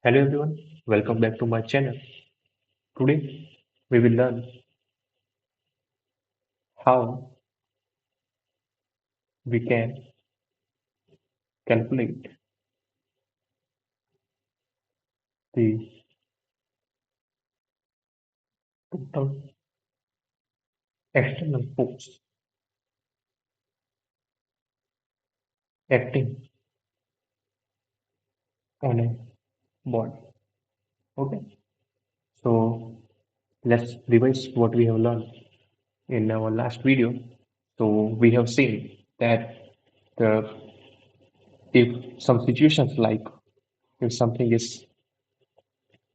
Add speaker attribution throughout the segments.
Speaker 1: Hello everyone, welcome back to my channel. Today we will learn how we can calculate the total external force acting on a body. Okay, so let's revise what we have learned in our last video. So we have seen that the if some situations like if something is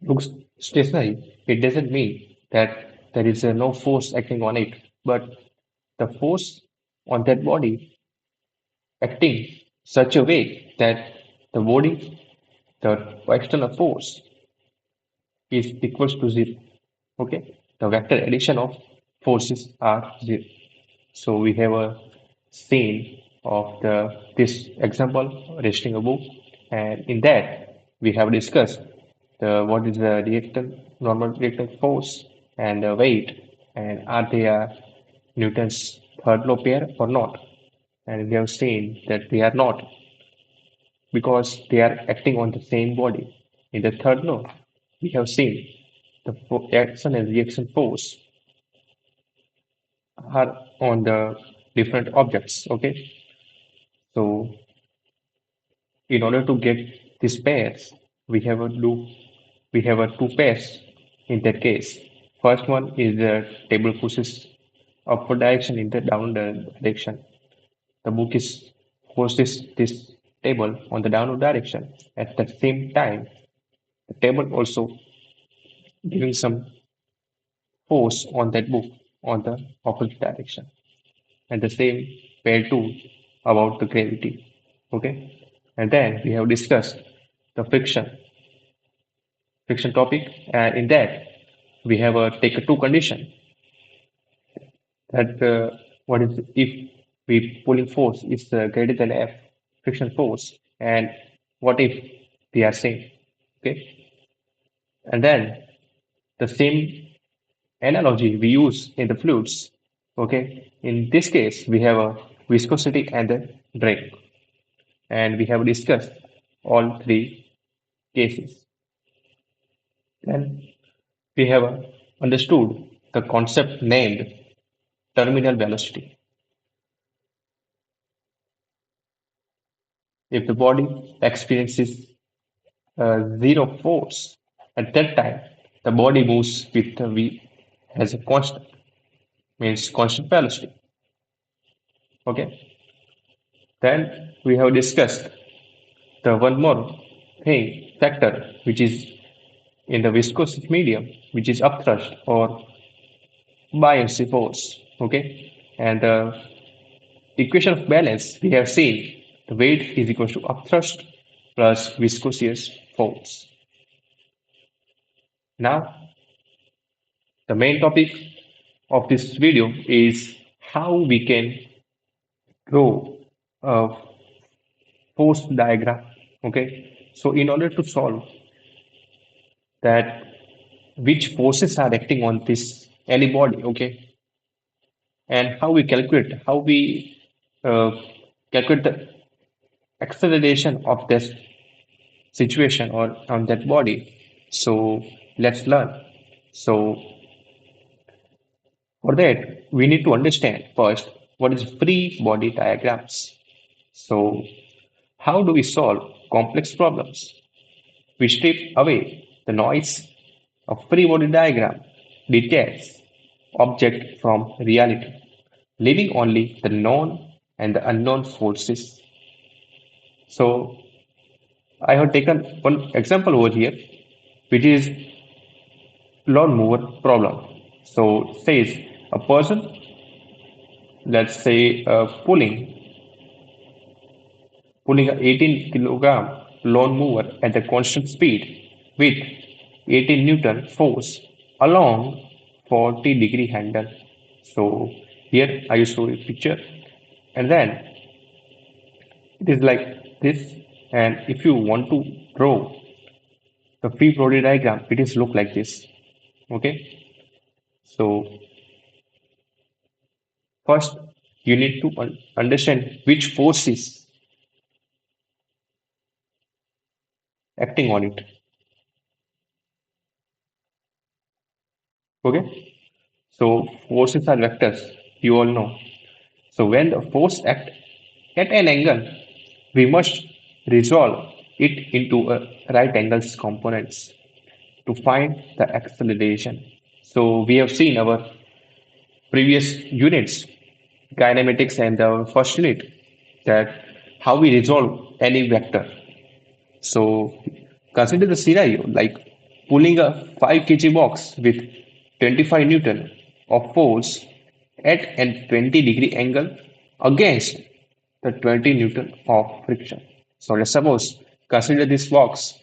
Speaker 1: looks stationary, it doesn't mean that there is no force acting on it, but the force on that body acting such a way that the body, the external force is equals to zero. Okay, the vector addition of forces are zero. So we have a scene of the this example resting a book, and in that we have discussed the what is the reactant normal reactant force and the weight, and are they a Newton's third law pair or not? And we have seen that they are not because they are acting on the same body. In the third law, we have seen the action and reaction force are on the different objects. Okay, so in order to get these pairs, we have a do we have a two pairs in that case. First one is the table pushes upward direction in the downward direction. The book is pushes this table on the downward direction. At the same time, the table also giving some force on that book on the opposite direction. And the same pair two about the gravity. Okay. And then we have discussed the friction topic. And in that, we have take a two condition that what is if we pulling force is greater than F friction force, and what if they are same. Okay. And then the same analogy we use in the fluids. Okay, in this case, we have a viscosity and a drag, and we have discussed all three cases. Then we have understood the concept named terminal velocity. If the body experiences zero force at that time, the body moves with the v as a constant, means constant velocity. Okay. Then we have discussed the one more thing factor which is in the viscous medium, which is upthrust or buoyancy force. Okay, and the equation of balance we have seen the weight is equal to upthrust plus viscous force. Now, the main topic of this video is how we can draw a force diagram. Okay, so in order to solve that which forces are acting on this any body, okay, and how we uh, calculate the acceleration of this situation or on that body. So let's learn. So for that, we need to understand first what is free body diagrams. So how do we solve complex problems? We strip away the noise of free body diagram, details, object from reality, leaving only the known and the unknown forces. So I have taken one example over here, which is lawnmower problem. So says a person, let's say pulling a 18 kilogram lawnmower at a constant speed with 18 Newton force along 40-degree handle. So here I show a picture, and then it is like this. And if you want to draw the free body diagram, it is look like this. Okay, so first you need to understand which force is acting on it. Okay, so forces are vectors, you all know. So when the force act at an angle, we must resolve it into a right angles components to find the acceleration. So we have seen our previous units, kinematics and our first unit, that how we resolve any vector. So consider the scenario like pulling a 5 kg box with 25 Newton of force at an 20-degree angle against the 20 Newton of friction. So let's suppose consider this box.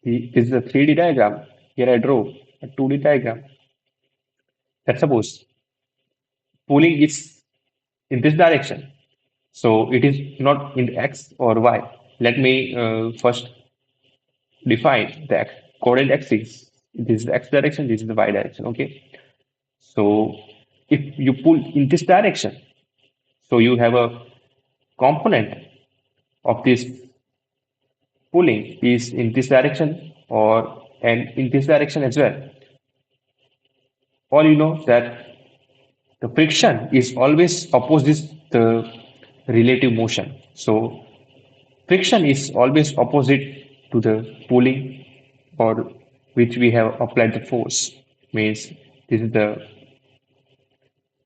Speaker 1: This is a 3D diagram. Here I draw a 2D diagram. Let's suppose pulling is in this direction. So it is not in X or Y. Let me first define the coordinate axis. This is the X direction, this is the Y direction. Okay. So if you pull in this direction, so you have a component of this pulling is in this direction or and in this direction as well. All you know that the friction is always opposes the relative motion. So friction is always opposite to the pulling or which we have applied the force. Means this is the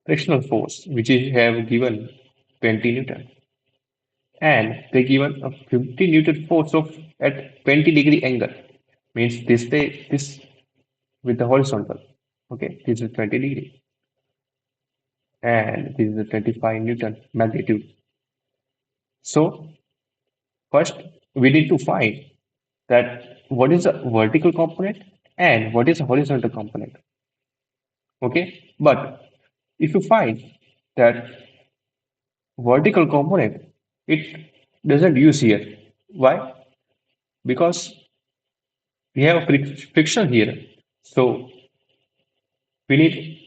Speaker 1: frictional force which is have given 20 Newton. And they given a 50 Newton force of at 20-degree angle. Means this with the horizontal. Okay, this is 20 degree. And this is the 25 Newton magnitude. So first we need to find that what is the vertical component and what is the horizontal component. Okay, but if you find that vertical component, it doesn't use here. Why? Because we have a friction here. So we need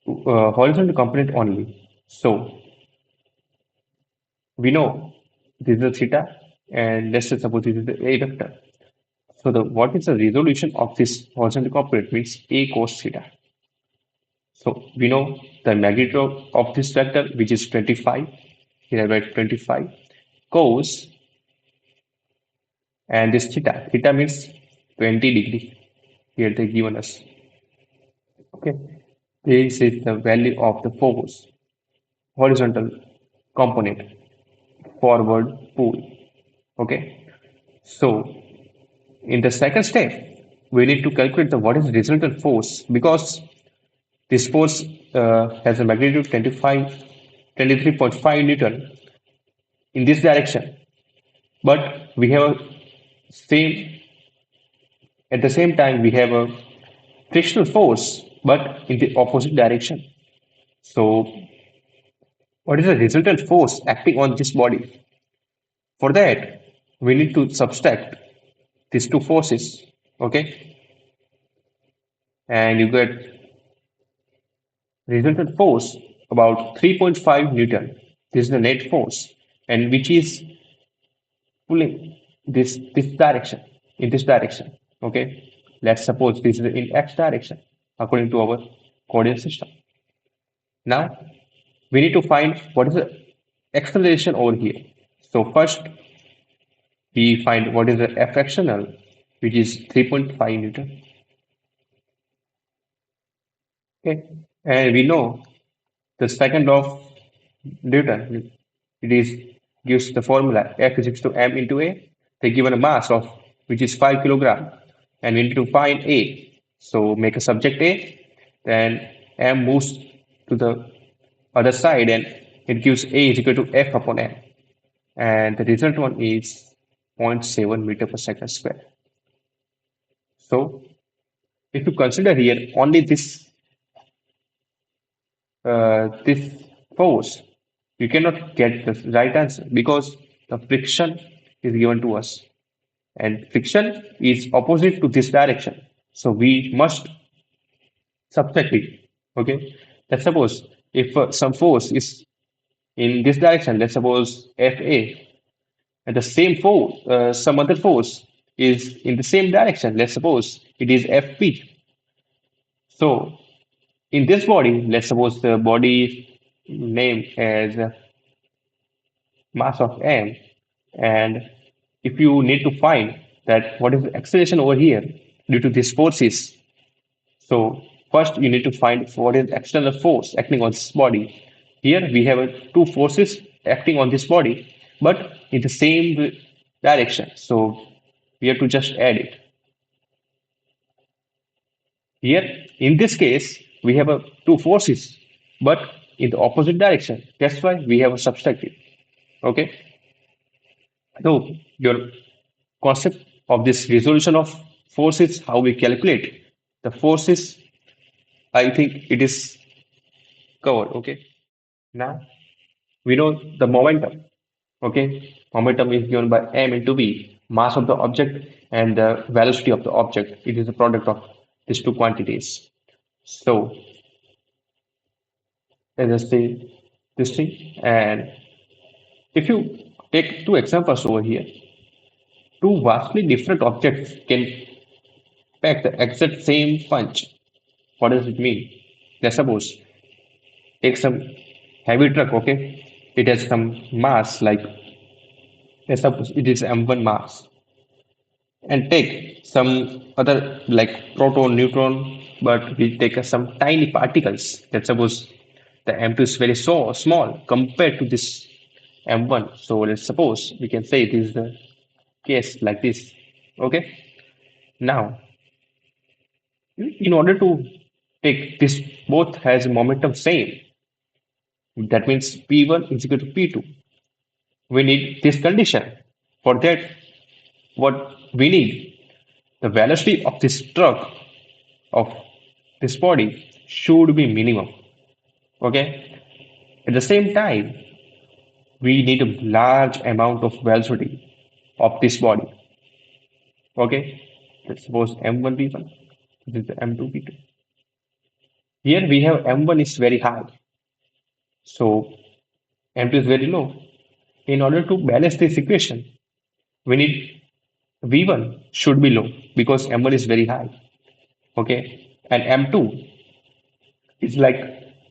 Speaker 1: horizontal component only. So we know this is a theta, and let's just suppose this is the A vector. So the what is the resolution of this horizontal component means A cos theta. So we know the magnitude of this vector, which is 25. Here I write 25 cos, and this theta. Theta means 20 degree. Here they given us. Okay. This is the value of the force, horizontal component, forward pull. Okay. So in the second step, we need to calculate the what is the resultant force because this force has a magnitude 23.5 Newton in this direction. But we have a same at the same time we have a frictional force, but in the opposite direction. So what is the resultant force acting on this body? For that, we need to subtract these two forces, okay? And you get resultant force about 3.5 Newton. This is the net force, and which is pulling this direction in this direction. Okay, let's suppose this is in x direction according to our coordinate system. Now we need to find what is the acceleration over here. So first we find what is the fractional, which is 3.5 Newton. Okay, and we know the second of Newton. It is gives the formula F is equal to m into a. They given a mass of which is 5 kilogram, and we need to find a. So make a subject a, then m moves to the other side, and it gives a is equal to f upon m, and the result one is 0.7 meter per second square. So if you consider here only this force, you cannot get the right answer because the friction is given to us. and friction is opposite to this direction. So we must subtract it. Okay. Let's suppose if some force is in this direction, let's suppose FA, and the same force, some other force is in the same direction. Let's suppose it is FP. So in this body, let's suppose the body name as mass of m, and if you need to find that what is the acceleration over here due to these forces, so first you need to find what is the external force acting on this body. Here we have two forces acting on this body, but in the same direction. So we have to just add it. Here, in this case, we have two forces, but in the opposite direction. That's why we have a subtractive. Okay. So your concept of this resolution of forces, how we calculate the forces, I think it is covered. Okay. Now we know the momentum. Okay. Momentum is given by m into v, mass of the object and the velocity of the object. It is a product of these two quantities. So let us say this thing. And if you take two examples over here, two vastly different objects can pack the exact same punch. What does it mean? Let's suppose take some heavy truck, okay? It has some mass, like let's suppose it is M1 mass, and take some other like proton, neutron, but we take some tiny particles. Let's suppose the M2 is very so small compared to this M1. So let's suppose we can say it is the case like this. Okay. Now, in order to take this both has momentum same, that means P1 is equal to P2. We need this condition. For that, what we need, the velocity of this truck of this body should be minimum. Okay. At the same time, we need a large amount of velocity of this body. Okay. Let's suppose M1 P1. This is the M2 P2. Here we have M1 is very high. So M2 is very low. In order to balance this equation, we need V1 should be low because M1 is very high. Okay. And M2 is like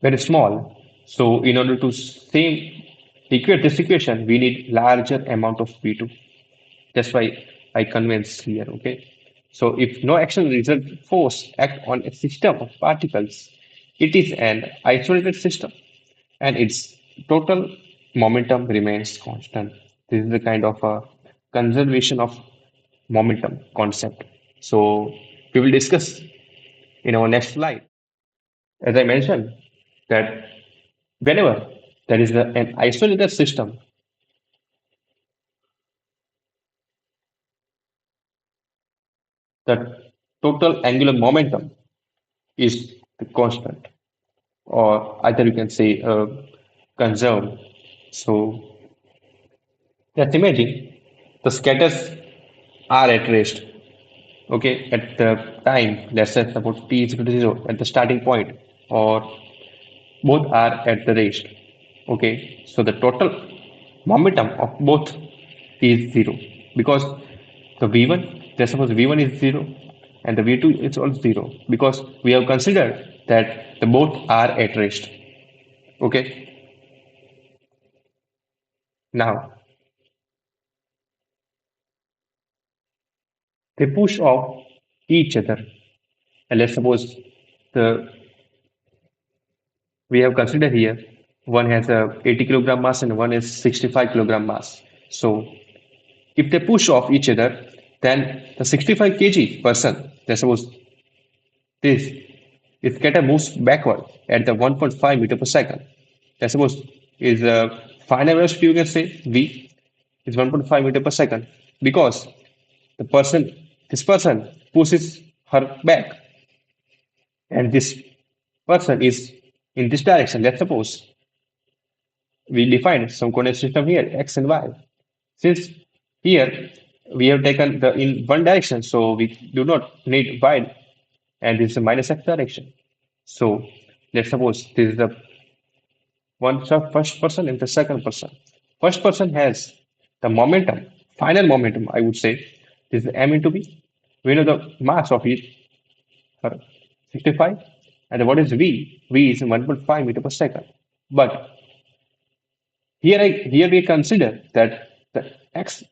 Speaker 1: very small. So in order to same equate this equation, we need larger amount of V2. That's why I convince here. Okay. So if no action result force act on a system of particles, it is an isolated system and its total momentum remains constant. This is the kind of a conservation of momentum concept. So we will discuss in our next slide. As I mentioned, that whenever there is an isolated system, the total angular momentum is constant, or either you can say conserved. So let's imagine the scatters are at rest. Okay, at the time, let's say suppose t is equal to 0 at the starting point, or both are at the rest. Okay, so the total momentum of both is 0 because the v1, let's suppose v1 is 0 and the v2 is also 0 because we have considered that the both are at rest. Okay, now they push off each other, and let's suppose the we have considered here one has a 80 kilogram mass and one is 65 kilogram mass. So if they push off each other, then the 65 kg person, let's suppose this, if scatter moves backward at the 1.5 meter per second, let's suppose is final velocity, you can say v is 1.5 meter per second because the person, this person pushes her back and this person is in this direction. Let's suppose we define some coordinate system here, x and y. Since here we have taken the in one direction, so we do not need wide, and this is the minus x direction. So let's suppose this is the first person and the second person. First person has the momentum, final momentum, I would say, this is m into v. We know the mass of it, 65, and what is v? V is 1.5 meter per second. But here we consider that the x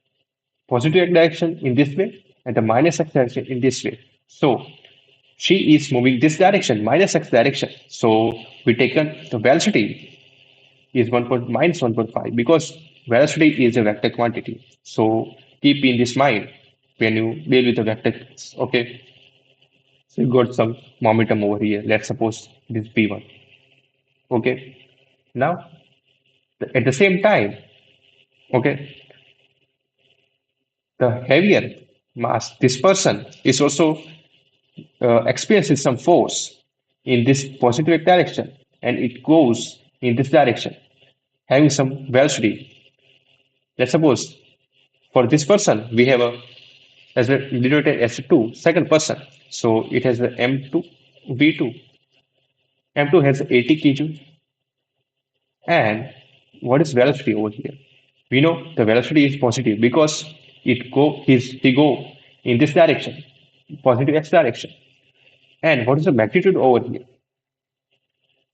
Speaker 1: positive x direction in this way and the minus x direction in this way. So she is moving this direction, minus x direction. So we taken the velocity is 1.5 because velocity is a vector quantity. So keep in this mind when you deal with the vectors. Okay. So you got some momentum over here. Let's suppose this p1. Okay. Now at the same time, okay, the heavier mass, this person is also experiences some force in this positive direction and it goes in this direction, having some velocity. Let's suppose for this person, we have a as a denoted as a 2, second person. So it has the M2, V2. M2 has 80 kg. And what is velocity over here? We know the velocity is positive because he go in this direction, positive x direction. And what is the magnitude over here?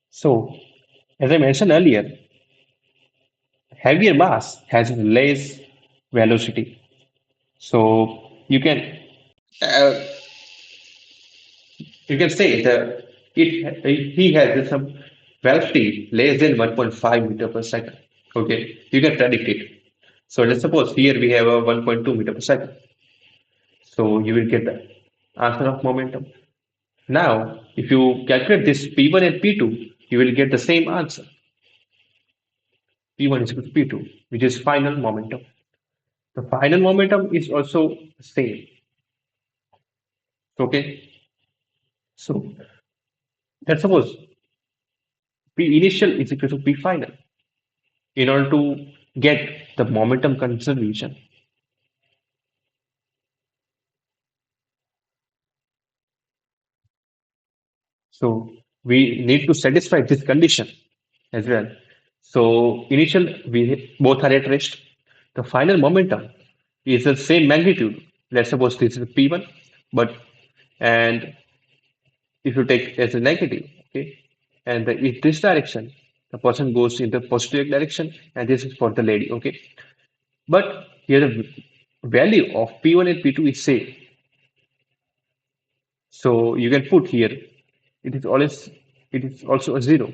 Speaker 1: So as I mentioned earlier, heavier mass has less velocity. So uh, you can say that he has some velocity less than 1.5 meter per second. Okay, you can predict it. So let's suppose here we have a 1.2 meter per second. So you will get the answer of momentum. Now, if you calculate this P1 and P2, you will get the same answer. P1 is equal to P2, which is final momentum. The final momentum is also the same. Okay, so let's suppose P initial is equal to P final. In order to get the momentum conservation, so we need to satisfy this condition as well. So initial we both are at rest. The final momentum is the same magnitude. Let's suppose this is P1, but and if you take as a negative, okay, and in this direction, the person goes in the positive direction, and this is for the lady, okay. But here the value of P1 and P2 is same. So you can put here, it is also a zero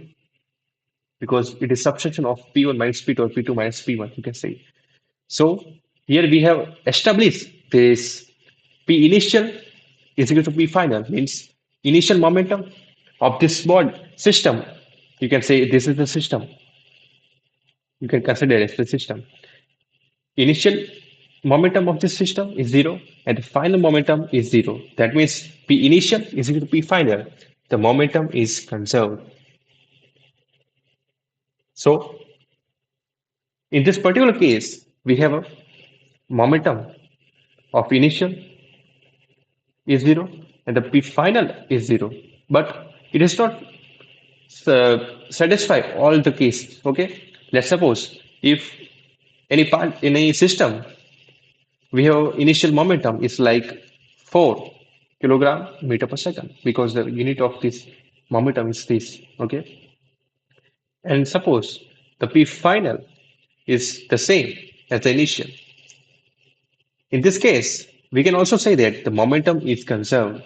Speaker 1: because it is subtraction of P1 minus P2 or P2 minus P1, you can say. So here we have established this P initial is equal to P final, means initial momentum of this small system. You can say this is the system. You can consider it as the system. Initial momentum of this system is zero, and the final momentum is zero. That means P initial is equal to P final. The momentum is conserved. So in this particular case, we have a momentum of initial is zero and the P final is zero. But it does not satisfy all the cases. Okay, let's suppose if any part in a system we have initial momentum is like 4 kilogram meter per second because the unit of this momentum is this. Okay, and suppose the P final is the same as the initial. In this case, we can also say that the momentum is conserved.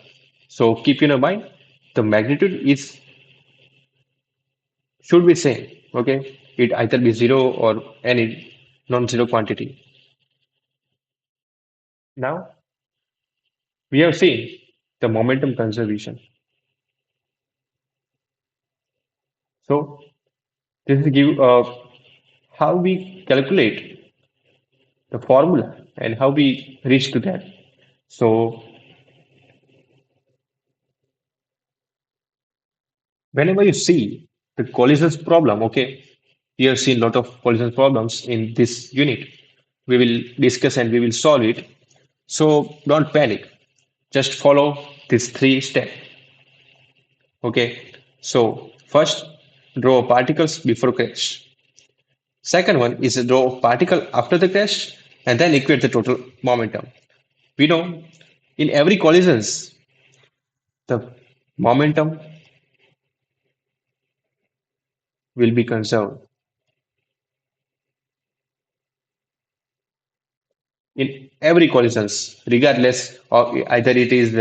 Speaker 1: So keep in mind the magnitude is should be same. Okay, it either be zero or any non-zero quantity. Now we have seen the momentum conservation. So this is give how we calculate the formula and how we reach to that. So whenever you see the collisions problem, okay, you have seen a lot of collision problems in this unit. We will discuss and we will solve it. So don't panic, just follow these three steps. Okay, so first, draw particles before crash. Second one is draw particle after the crash and then equate the total momentum. We know in every collisions, the momentum will be conserved. In every collisions, regardless of either it is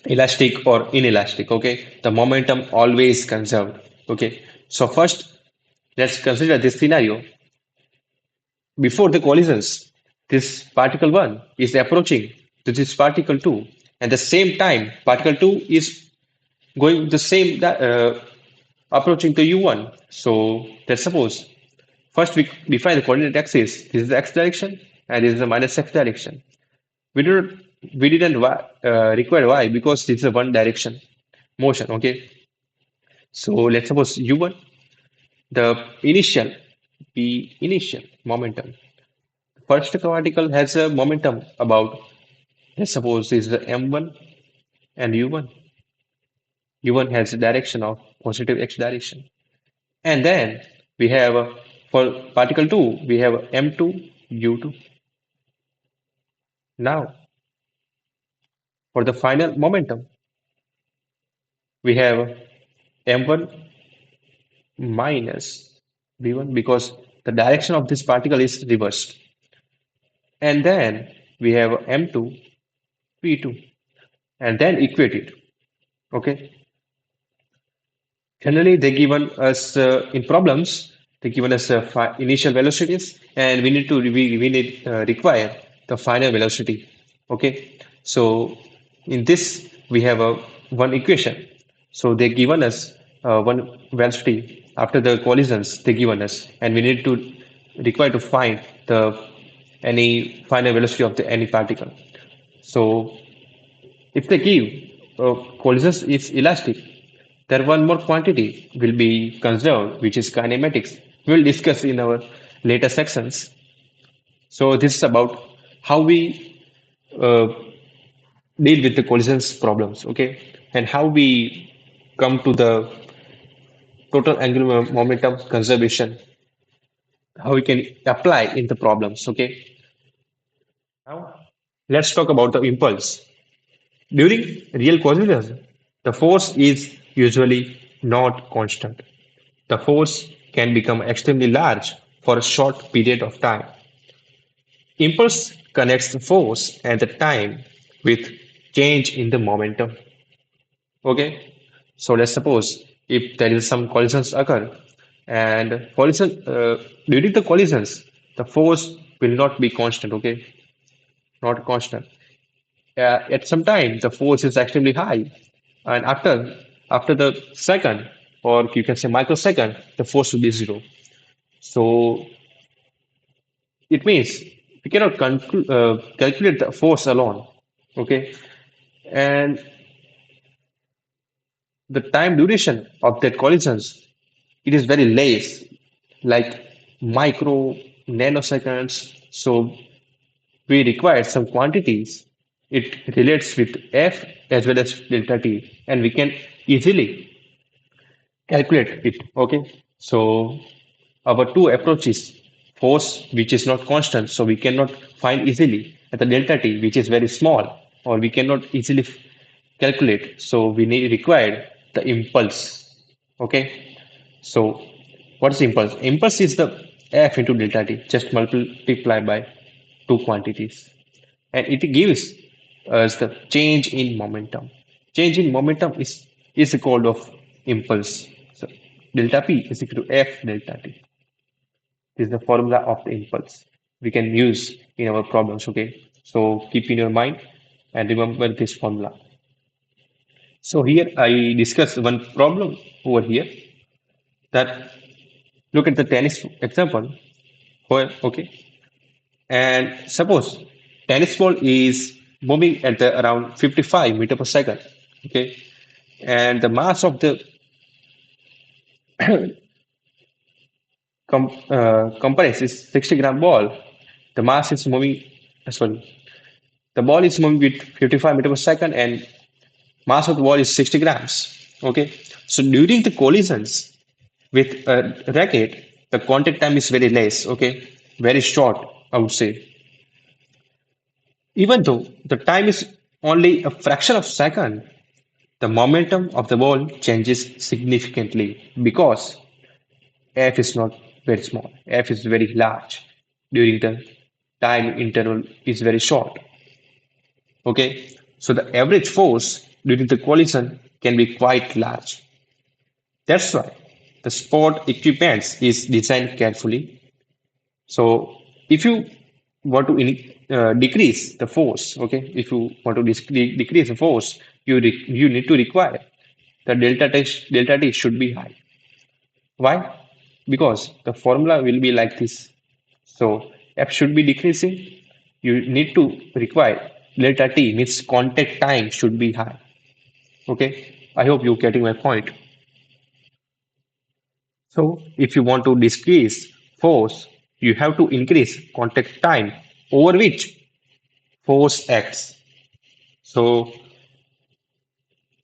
Speaker 1: elastic or inelastic, okay, the momentum always conserved. Okay, so first let's consider this scenario. Before the collisions, this particle 1 is approaching to this particle 2, and the same time particle 2 is going the same approaching to u1. So let's suppose first we define the coordinate axis. This is the x direction and this is the minus x direction. We didn't we didn't require y because this is a one direction motion. Okay, so let's suppose u1, the initial momentum. First particle has a momentum about, let's suppose this is the m1 and u1. U1 has a direction of positive x direction. And then we have for particle 2, we have m2, u2. Now, for the final momentum, we have m1 minus v1 because the direction of this particle is reversed. And then we have m2, v2, and then equate it. Okay. Generally, they given us in problems, they given us initial velocities, and we need require the final velocity. Okay, so in this we have a one equation. So they given us one velocity after the collisions they given us, and we need to require to find the any final velocity of the any particle. So if they give collisions is elastic, there one more quantity will be conserved, which is kinematics. We'll discuss in our later sections. So this is about how we uh, deal with the collisions problems, okay, and how we come to the total angular momentum conservation, how we can apply in the problems, okay. Now let's talk about the impulse. During real collisions, the force is usually not constant. The force can become extremely large for a short period of time. Impulse connects the force and the time with change in the momentum. Okay, so let's suppose if there is some collisions occur, and during the collisions, the force will not be constant. Okay, not constant. At some time, the force is extremely high, and after the second, or you can say microsecond, the force will be zero. So it means we cannot calculate the force alone. Okay, and the time duration of that collisions, it is very less, like micro nanoseconds. So we require some quantities. It relates with f as well as delta t, and we can easily calculate it. Okay, so our two approaches, force which is not constant, so we cannot find easily, at the delta t which is very small, or we cannot easily calculate, so we need required the impulse. Okay, so what's impulse? Impulse is the f into delta t, just multiply by two quantities, and it gives us the change in momentum. Change in momentum is called of impulse. So delta p is equal to f delta t. This is the formula of the impulse we can use in our problems. Okay, so keep in your mind and remember this formula. So here I discuss one problem over here, that look at the tennis example. Where, okay, and suppose tennis ball is moving at the around 55 meter per second. Okay, and the mass of the components is 60-gram ball. The mass is moving. Sorry, The ball is moving with 55 meters per second and mass of the ball is 60 grams. Okay. So during the collisions with a racket, the contact time is very less. Okay. Very short, I would say. Even though the time is only a fraction of a second, the momentum of the ball changes significantly because F is not very small. F is very large during the time interval is very short. Okay, so the average force during the collision can be quite large. That's why the sport equipment is designed carefully. So if you want to decrease the force, okay, if you want to decrease the force, you need to require the delta t should be high. Why? Because the formula will be like this. So F should be decreasing. You need to require delta T means contact time should be high. Okay. I hope you're getting my point. So if you want to decrease force, you have to increase contact time over which force acts. So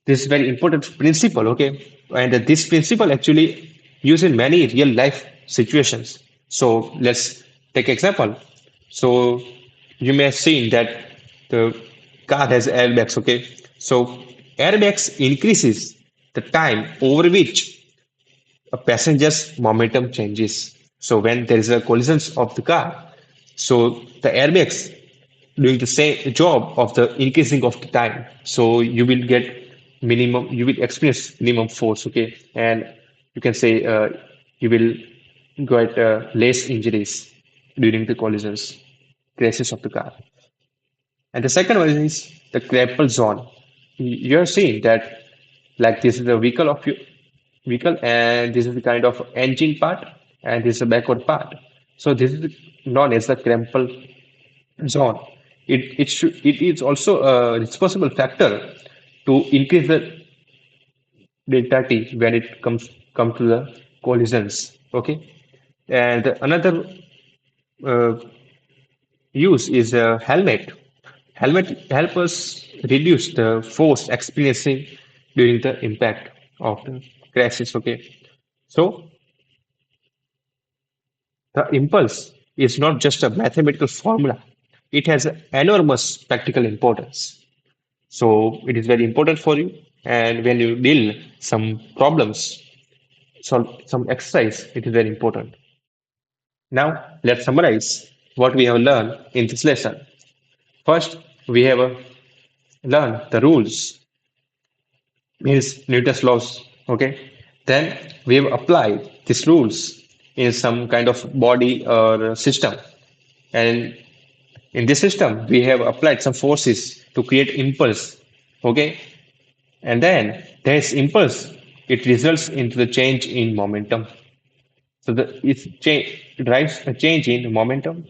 Speaker 1: this is very important principle, okay? And this principle actually used in many real life situations. So let's take example. So you may have seen that the car has airbags, okay? So airbags increases the time over which a passenger's momentum changes. So when there is a collision of the car, so the airbags doing the same job of the increasing of the time. So you will get minimum, you will experience minimum force, okay, and you can say you will get less injuries during the collisions, crashes of the car. And the second one is the grapple zone. You're seeing that like this is the vehicle of your vehicle and this is the kind of engine part and this is the backward part. So this is known as the crumple zone. It is also a responsible factor to increase the delta T when it come to the collisions. Okay, and another uh, use is a helmet. Helmet help us reduce the force experiencing during the impact of the crashes. Okay, so the impulse is not just a mathematical formula; it has enormous practical importance. So it is very important for you. And when you deal some problems, solve some exercise, it is very important. Now let's summarize what we have learned in this lesson. First, we have learned the rules, means Newton's laws. Okay. Then we have applied these rules in some kind of body or system. And in this system, we have applied some forces to create impulse. Okay. And then this impulse, it results into the change in momentum. So it drives a change in momentum.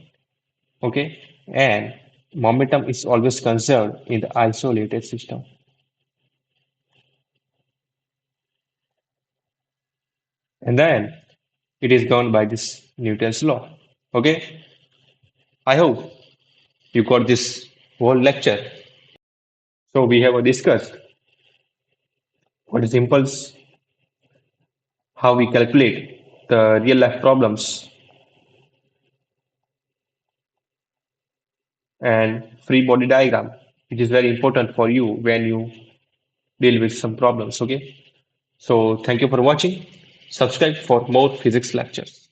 Speaker 1: Okay. And momentum is always conserved in the isolated system. And then it is governed by this Newton's law. Okay. I hope you got this whole lecture. So we have discussed what is impulse, how we calculate the real life problems, and free body diagram. It is very important for you when you deal with some problems. Okay. So thank you for watching. Subscribe for more physics lectures.